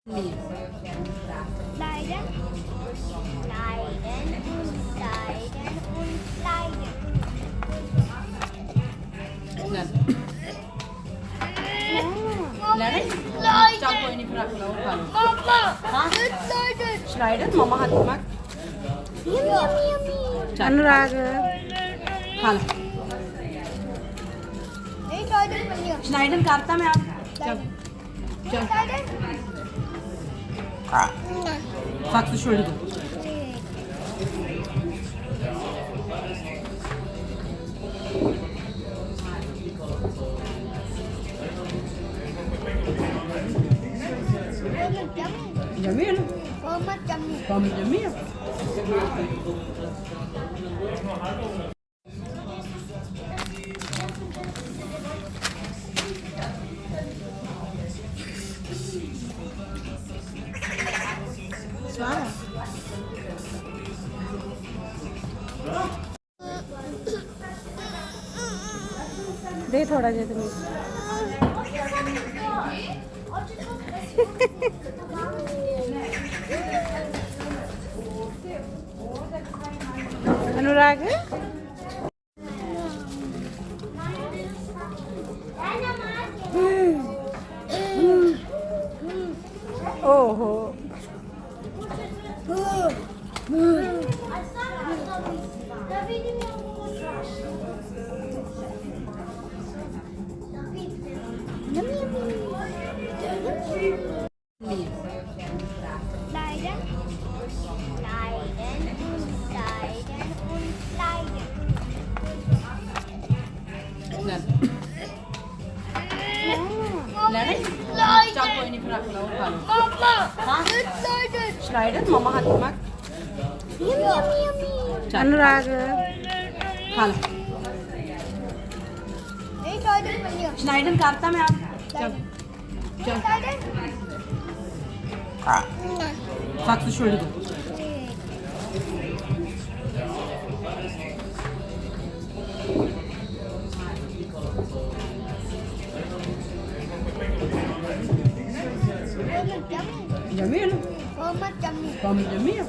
Leiden. Leiden. Leiden und Leiden und Leiden. Schnell. Mama, Leiden? Leiden. चल कोई नहीं फिर रख लो खा लो Mama, हाँ Leiden. स्लाइडर मम्मा हाथ में Yummy, yummy, yummy. अनुराग खा लो नहीं Leiden बन गया. स्लाइडर करता मैं आप चल चल Leiden. फाक्स छोड़ दो जमी है ना Mama, yummy. कम जमी है स्वाद है दे थोड़ा जे तुम्हें अनुराग ओहो Leiden. Leiden und Leiden und Leiden. Snail Leiden. चल कोई नहीं फिर रख लो खा लो Mama, हाँ Leiden. स्लाइडर मम्मा हाथ में Yummy, yummy, yummy. अनुराग खा लो नहीं Leiden बन गया. स्लाइडर करता मैं आप चल चल Leiden. फाक्स छोड़ दो जमी है ना Mama, yummy. कम जमी है